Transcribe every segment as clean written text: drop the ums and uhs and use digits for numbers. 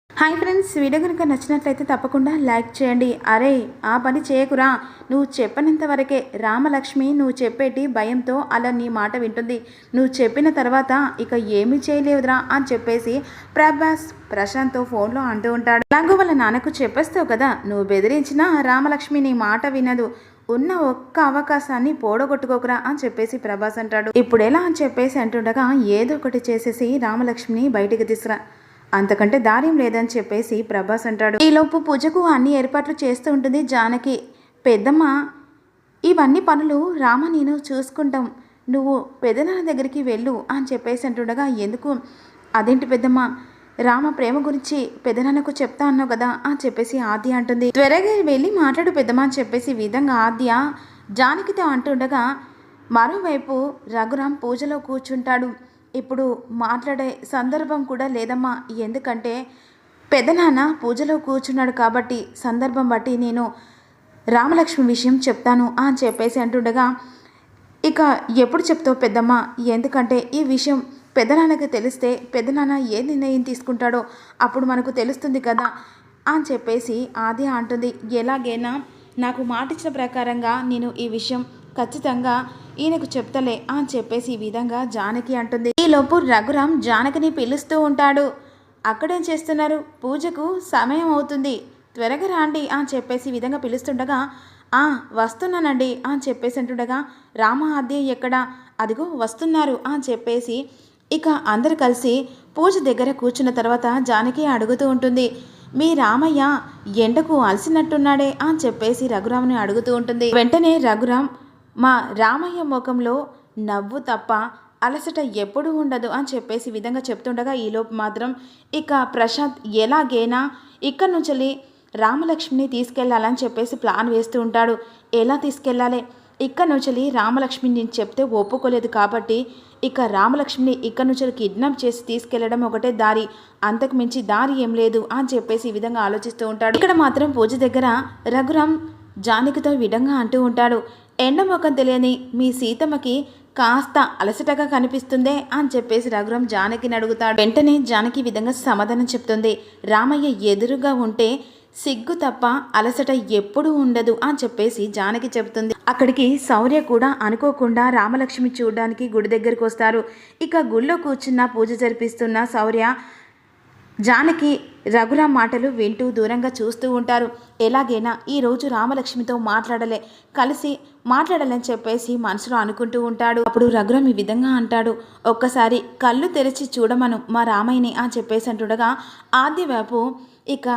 Hi friends, video కనుక నచ్చినట్లయితే తప్పకుండా లైక్ చేయండి. అరే ఆ పని చేయకురా, నువ్వు చెప్పినంత వరకే. రామలక్ష్మి నువ్వు చెప్పేటి భయంతో అలా నీ మాట వింటుంది. నువ్వు చెప్పిన తర్వాత ఇక ఏమీ చేయలేవురా అని చెప్పేసి ప్రభాస్ ప్రశాంత్తో ఫోన్లో అంటూ ఉంటాడు. అలాగూ వాళ్ళ నాన్నకు చెప్పేస్తావు కదా, నువ్వు బెదిరించినా రామలక్ష్మి నీ మాట వినదు. ఉన్న ఒక్క అవకాశాన్ని పోడగొట్టుకోకురా అని చెప్పేసి ప్రభాస్ అంటాడు. ఇప్పుడు ఎలా అని చెప్పేసి అంటుండగా ఏదో ఒకటి చేసేసి రామలక్ష్మిని బయటికి తీసుకురా, అంతకంటే దార్యం లేదని చెప్పేసి ప్రభాస్ అంటాడు. ఈలోపు పూజకు అన్ని ఏర్పాట్లు చేస్తూ ఉంటుంది జానకి. పెద్దమ్మ, ఇవన్నీ పనులు రామ నేను చూసుకుంటాం, నువ్వు పెద్దనాన్న దగ్గరికి వెళ్ళు అని చెప్పేసి అంటుండగా, ఎందుకు? అదేంటి పెద్దమ్మ, రామ ప్రేమ గురించి పెద్దనాన్నకు చెప్తా అన్నావు కదా అని చెప్పేసి ఆద్య అంటుంది. త్వరగా వెళ్ళి మాట్లాడు పెద్దమ్మ అని చెప్పేసి విధంగా ఆద్య జానకితో అంటుండగా, మరోవైపు రఘురాం పూజలో కూర్చుంటాడు. ఇప్పుడు మాట్లాడే సందర్భం కూడా లేదమ్మా, ఎందుకంటే పెదనాన్న పూజలో కూర్చున్నాడు కాబట్టి సందర్భం బట్టి నేను రామలక్ష్మి విషయం చెప్తాను అని చెప్పేసి అంటుండగా, ఇక ఎప్పుడు చెప్తావు పెద్దమ్మ, ఎందుకంటే ఈ విషయం పెదనాన్నకి తెలిస్తే పెదనాన్న ఏ నిర్ణయం తీసుకుంటాడో అప్పుడు మనకు తెలుస్తుంది కదా అని చెప్పేసి ఆది అంటుంది. ఎలాగైనా నాకు మాటిచ్చిన ప్రకారంగా నేను ఈ విషయం ఖచ్చితంగా ఈయనకు చెప్తలే అని చెప్పేసి ఈ విధంగా జానకి అంటుంది. ఈలోపు రఘురాం జానకిని పిలుస్తూ ఉంటాడు. అక్కడేం చేస్తున్నారు? పూజకు సమయం అవుతుంది, త్వరగా రాండి అని చెప్పేసి ఈ విధంగా పిలుస్తుండగా, వస్తున్నానండి అని చెప్పేసి అంటుండగా, రామ ఆద్య ఎక్కడా? అదిగో వస్తున్నారు అని చెప్పేసి ఇక అందరు కలిసి పూజ దగ్గర కూర్చున్న తర్వాత జానకి అడుగుతూ ఉంటుంది. మీ రామయ్య ఎండకు అలసినట్టున్నాడే అని చెప్పేసి రఘురామ్ని అడుగుతూ ఉంటుంది. వెంటనే రఘురాం, మా రామయ్య ముఖంలో నవ్వు తప్ప అలసట ఎప్పుడూ ఉండదు అని చెప్పేసి విధంగా చెప్తుండగా, ఈలోపు మాత్రం ఇక ప్రశాంత్ ఎలాగైనా ఇక్కడి నుంచి రామలక్ష్మిని తీసుకెళ్లాలని చెప్పేసి ప్లాన్ వేస్తూ ఉంటాడు. ఎలా తీసుకెళ్ళాలి? ఇక్కడి నుంచి రామలక్ష్మిని నేను చెప్తే ఒప్పుకోలేదు కాబట్టి ఇక రామలక్ష్మిని ఇక్కడి నుంచి కిడ్నాప్ చేసి తీసుకెళ్లడం ఒకటే దారి, అంతకు మించి దారి ఏం లేదు అని చెప్పేసి ఈ విధంగా ఆలోచిస్తూ ఉంటాడు. ఇక్కడ మాత్రం పూజ దగ్గర రఘురాం జానకితో విధంగా అంటూ ఉంటాడు. ఎండమొఖం తెలియని మీ సీతమ్మకి కాస్త అలసటగా కనిపిస్తుందే అని చెప్పేసి రఘురాం జానకిని అడుగుతాడు. వెంటనే జానకి విధంగా సమాధానం చెప్తుంది. రామయ్య ఎదురుగా ఉంటే సిగ్గు తప్ప అలసట ఎప్పుడూ ఉండదు అని చెప్పేసి జానకి చెబుతుంది. అక్కడికి శౌర్య కూడా అనుకోకుండా రామలక్ష్మి చూడడానికి గుడి దగ్గరికి వస్తారు. ఇక గుళ్ళో కూర్చున్న పూజ జరిపిస్తున్న శౌర్య జానకి రఘురాం మాటలు వింటూ దూరంగా చూస్తూ ఉంటారు. ఎలాగైనా ఈరోజు రామలక్ష్మితో కలిసి మాట్లాడాలని చెప్పేసి మనసులో అనుకుంటూ ఉంటాడు. అప్పుడు రఘురాం ఈ విధంగా అంటాడు. ఒక్కసారి కళ్ళు తెరిచి చూడమను మా రామయ్యని అని చెప్పేసి అంటుండగా, ఆద్య వైపు ఇక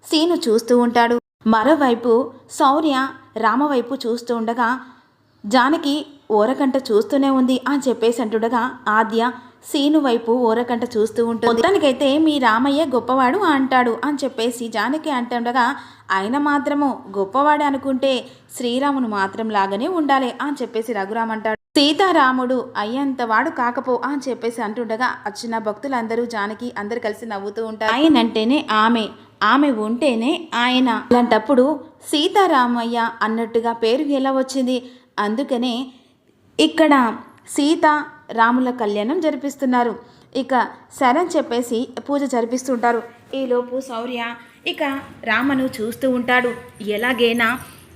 సీను చూస్తూ ఉంటాడు. మరోవైపు శౌర్య రామ వైపు చూస్తూ ఉండగా, జానకి ఓరకంట చూస్తూనే ఉంది అని చెప్పేసి అంటుండగా, ఆద్య సీను వైపు ఓరకంట చూస్తూ ఉంటుంది. మొత్తానికైతే మీ రామయ్య గొప్పవాడు అంటాడు అని చెప్పేసి జానకి అంటుండగా, ఆయన మాత్రము గొప్పవాడు అనుకుంటే శ్రీరామును మాత్రం లాగానే ఉండాలి అని చెప్పేసి రఘురామ్ అంటాడు. సీతారాముడు అయ్యంతవాడు కాకపో అని చెప్పేసి అంటుండగా వచ్చిన భక్తులందరూ జానకి అందరు కలిసి నవ్వుతూ ఉంటారు. ఆయన అంటేనే ఆమె ఉంటేనే ఆయన, అలాంటప్పుడు సీతారామయ్య అన్నట్టుగా పేరు ఎలా వచ్చింది? అందుకనే ఇక్కడ సీత రాముల కళ్యాణం జరిపిస్తున్నారు. ఇక సరే చెప్పేసి పూజ జరిపిస్తుంటారు. ఈలోపు శౌర్య ఇక రామను చూస్తూ ఉంటాడు. ఎలాగైనా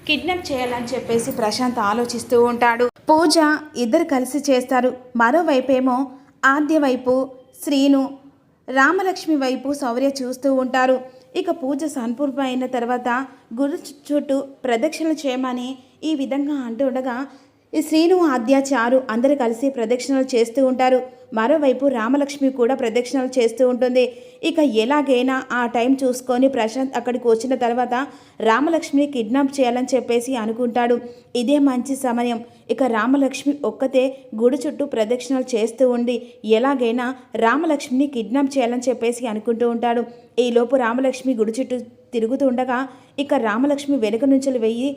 కిడ్నాప్ చేయాలని చెప్పేసి ప్రశాంత్ ఆలోచిస్తూ ఉంటాడు. పూజ ఇద్దరు కలిసి చేస్తారు. మరోవైపేమో ఆద్య వైపు శ్రీను, రామలక్ష్మి వైపు శౌర్య చూస్తూ ఉంటారు. ఇక పూజ సంపూర్ణమైన తర్వాత గురు చుట్టూ ప్రదక్షిణలు చేయమని ఈ విధంగా అంటూ ఉండగా, ఈ శ్రీను, ఆద్య, చారు అందరూ కలిసి ప్రదక్షిణలు చేస్తూ ఉంటారు. మరోవైపు రామలక్ష్మి కూడా ప్రదక్షిణలు చేస్తూ ఉంటుంది. ఇక ఎలాగైనా ఆ టైం చూసుకొని ప్రశాంత్ అక్కడికి వచ్చిన తర్వాత రామలక్ష్మిని కిడ్నాప్ చేయాలని చెప్పేసి అనుకుంటాడు. ఇదే మంచి సమయం. ఇక రామలక్ష్మి ఒక్కతే గుడి చుట్టూ ప్రదక్షిణలు చేస్తూ ఉండి ఎలాగైనా రామలక్ష్మిని కిడ్నాప్ చేయాలని చెప్పేసి అనుకుంటూ ఉంటాడు. ఈలోపు రామలక్ష్మి గుడి చుట్టూ తిరుగుతూ ఉండగా ఇక రామలక్ష్మి వెనుక నుంచి వెయ్యి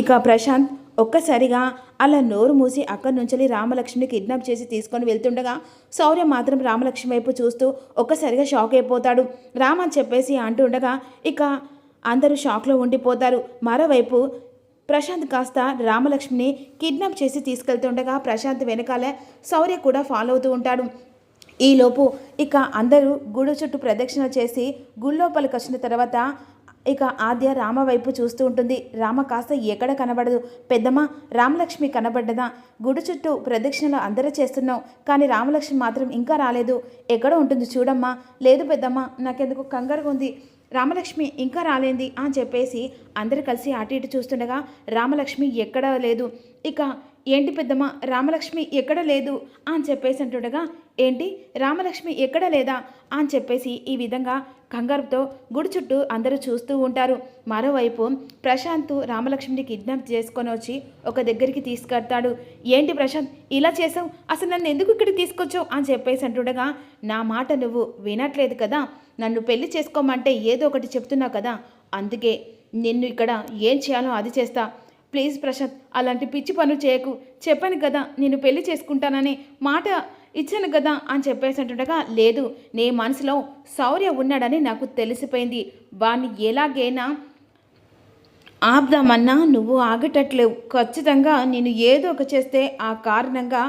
ఇక ప్రశాంత్ ఒక్కసారిగా అలా నోరు మూసి అక్కడి నుంచి రామలక్ష్మిని కిడ్నాప్ చేసి తీసుకొని వెళ్తుండగా శౌర్య మాత్రం రామలక్ష్మి వైపు చూస్తూ ఒక్కసారిగా షాక్ అయిపోతాడు. రామ్ అని చెప్పేసి అంటూ ఉండగా ఇక అందరూ షాక్లో ఉండిపోతారు. మరోవైపు ప్రశాంత్ కాస్త రామలక్ష్మిని కిడ్నాప్ చేసి తీసుకెళ్తుండగా ప్రశాంత్ వెనకాలే శౌర్య కూడా ఫాలో అవుతూ ఉంటాడు. ఈలోపు ఇక అందరూ గుడి చుట్టూ ప్రదక్షిణ చేసి గుళ్ళోపలికి వచ్చిన తర్వాత ఇక ఆద్య రామ వైపు చూస్తూ ఉంటుంది. రామ కాస్త ఎక్కడ కనబడదు. పెద్దమ్మ, రామలక్ష్మి కనబడ్డదా? గుడి చుట్టూ ప్రదక్షిణలు అందరూ చేస్తున్నాం, కానీ రామలక్ష్మి మాత్రం ఇంకా రాలేదు. ఎక్కడ ఉంటుంది చూడమ్మా. లేదు పెద్దమ్మ, నాకెందుకు కంగారుగా ఉంది, రామలక్ష్మి ఇంకా రాలేంది అని చెప్పేసి అందరూ కలిసి అటు ఇటు చూస్తుండగా రామలక్ష్మి ఎక్కడా లేదు. ఇక ఏంటి పెద్దమ్మ, రామలక్ష్మి ఎక్కడ లేదు అని చెప్పేసి అంటుండగా, ఏంటి రామలక్ష్మి ఎక్కడ లేదా అని చెప్పేసి ఈ విధంగా కంగారుతో గుడి చుట్టూ అందరూ చూస్తూ ఉంటారు. మరోవైపు ప్రశాంత్ రామలక్ష్మిని కిడ్నాప్ చేసుకొని వచ్చి ఒక దగ్గరికి తీసుకెడతాడు. ఏంటి ప్రశాంత్ ఇలా చేసావు, అసలు నన్ను ఎందుకు ఇక్కడికి తీసుకొచ్చావు అని చెప్పేసి అంటుండగా, నా మాట నువ్వు వినట్లేదు కదా, నన్ను పెళ్లి చేసుకోమంటే ఏదో ఒకటి చెప్తున్నావు కదా, అందుకే నిన్ను ఇక్కడ ఏం చేయాలో అది చేస్తా. ప్లీజ్ ప్రశాంత్, అలాంటి పిచ్చి పనులు చేయకు. చెప్పాను కదా నేను పెళ్లి చేసుకుంటానని మాట ఇచ్చాను కదా అని చెప్పేసి అంటుండగా, లేదు, నీ మనసులో శౌర్య ఉన్నాడని నాకు తెలిసిపోయింది. వాణ్ణి ఎలాగైనా ఆపుదామన్నా నువ్వు ఆగటట్లేవు. ఖచ్చితంగా నేను ఏదో ఒక చేస్తే ఆ కారణంగా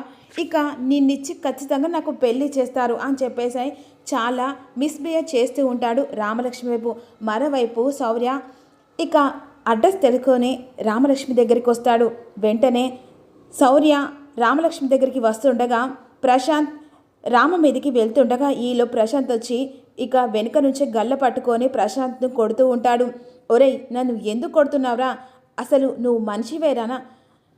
ఇక నిన్నిచ్చి ఖచ్చితంగా నాకు పెళ్లి చేస్తారు అని చెప్పేసి చాలా మిస్బిహేవ్ చేస్తూ ఉంటాడు రామలక్ష్మి వైపు. మరోవైపు శౌర్య ఇక అడ్రస్ తెలుసుకొని రామలక్ష్మి దగ్గరికి వస్తాడు. వెంటనే శౌర్య రామలక్ష్మి దగ్గరికి వస్తుండగా ప్రశాంత్ రామ మీదకి వెళ్తుండగా ఈలో ప్రశాంత్ వచ్చి ఇక వెనుక నుంచి గల్ల పట్టుకొని ప్రశాంత్ను కొడుతూ ఉంటాడు. ఒరేయ్, నన్ను ఎందుకు కొడుతున్నావురా? అసలు నువ్వు మనిషివేరానా?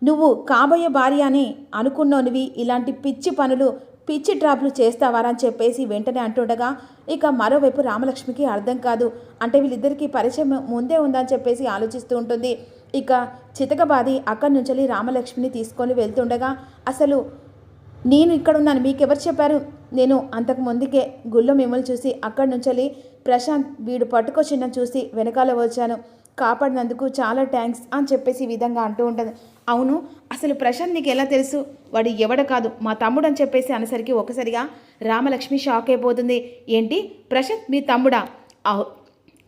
నువ్వు కాబోయే భార్య అని అనుకున్నోనివి ఇలాంటి పిచ్చి పనులు పిచ్చి ట్రాప్లు చేస్తావారా అని చెప్పేసి వెంటనే అంటుండగా ఇక మరోవైపు రామలక్ష్మికి అర్థం కాదు. అంటే వీళ్ళిద్దరికీ పరిచయం ముందే ఉందని చెప్పేసి ఆలోచిస్తూ ఉంటుంది. ఇక చితకబాది అక్కడి నుంచి రామలక్ష్మిని తీసుకొని వెళ్తుండగా, అసలు నేను ఇక్కడ ఉన్నాను మీకెవరు చెప్పారు? నేను అంతకు ముందుకే గుళ్ళో మిమ్మల్ని చూసి అక్కడి నుంచి ప్రశాంత్ వీడు పట్టుకొచ్చిన చూసి వెనకాల వచ్చాను, కాపాడినందుకు చాలా థ్యాంక్స్ అని చెప్పేసి ఈ విధంగా అంటూ ఉంటుంది. అవును, అసలు ప్రశాంత్ నీకు ఎలా తెలుసు? వాడు ఎవడ కాదు మా తమ్ముడు అని చెప్పేసి అనేసరికి ఒకసారిగా రామలక్ష్మి షాక్ అయిపోతుంది. ఏంటి, ప్రశాంత్ మీ తమ్ముడా?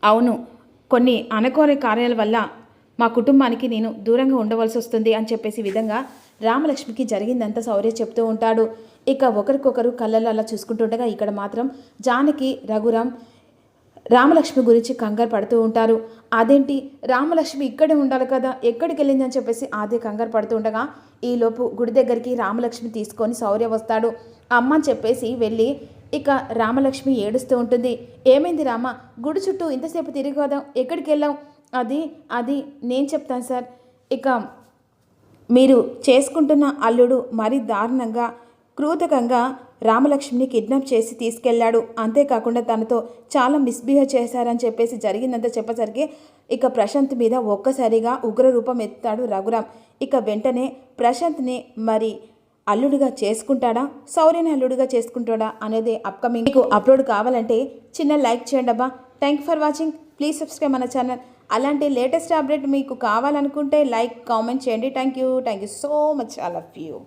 అవును, కొన్ని అనుకోని కార్యాల వల్ల మా కుటుంబానికి నేను దూరంగా ఉండవలసి వస్తుంది అని చెప్పేసి విధంగా రామలక్ష్మికి జరిగిందంతా శౌర్య చెప్తూ ఉంటాడు. ఇక ఒకరికొకరు కళ్ళల్లో అలా చూసుకుంటుండగా ఇక్కడ మాత్రం జానకి, రఘురామ్ రామలక్ష్మి గురించి కంగారు పడుతూ ఉంటారు. అదేంటి, రామలక్ష్మి ఇక్కడే ఉండాలి కదా, ఎక్కడికి వెళ్ళిందని చెప్పేసి ఆది కంగారు పడుతూ ఉండగా ఈలోపు గుడి దగ్గరికి రామలక్ష్మి తీసుకొని శౌర్య వస్తాడు. అమ్మ అని చెప్పేసి వెళ్ళి ఇక రామలక్ష్మి ఏడుస్తూ ఉంటుంది. ఏమైంది రామ, గుడి చుట్టూ ఇంతసేపు తిరిగి వదాం, ఎక్కడికి వెళ్ళాం? అది నేను చెప్తాను సార్. ఇక మీరు చేసుకుంటున్న అల్లుడు మరీ దారుణంగా క్రూతకంగా రామలక్ష్మిని కిడ్నాప్ చేసి తీసుకెళ్లాడు. అంతేకాకుండా తనతో చాలా మిస్బిహేవ్ చేశారని చెప్పేసి జరిగిందంతా చెప్పేసరికి ఇక ప్రశాంత్ మీద ఒక్కసారిగా ఉగ్రరూపం ఎత్తాడు రఘురామ్. ఇక వెంటనే ప్రశాంత్ని మరి అల్లుడిగా చేసుకుంటాడా, శౌర్యని అల్లుడిగా చేసుకుంటాడా అనేది అప్కమింగ్. మీకు అప్లోడ్ కావాలంటే చిన్న లైక్ చేయండి అబ్బా. Thank you for watching. Please subscribe మన ఛానల్. అలాంటి లేటెస్ట్ అప్డేట్ మీకు కావాలనుకుంటే లైక్, కామెంట్ చేయండి. Thank you so much all of you.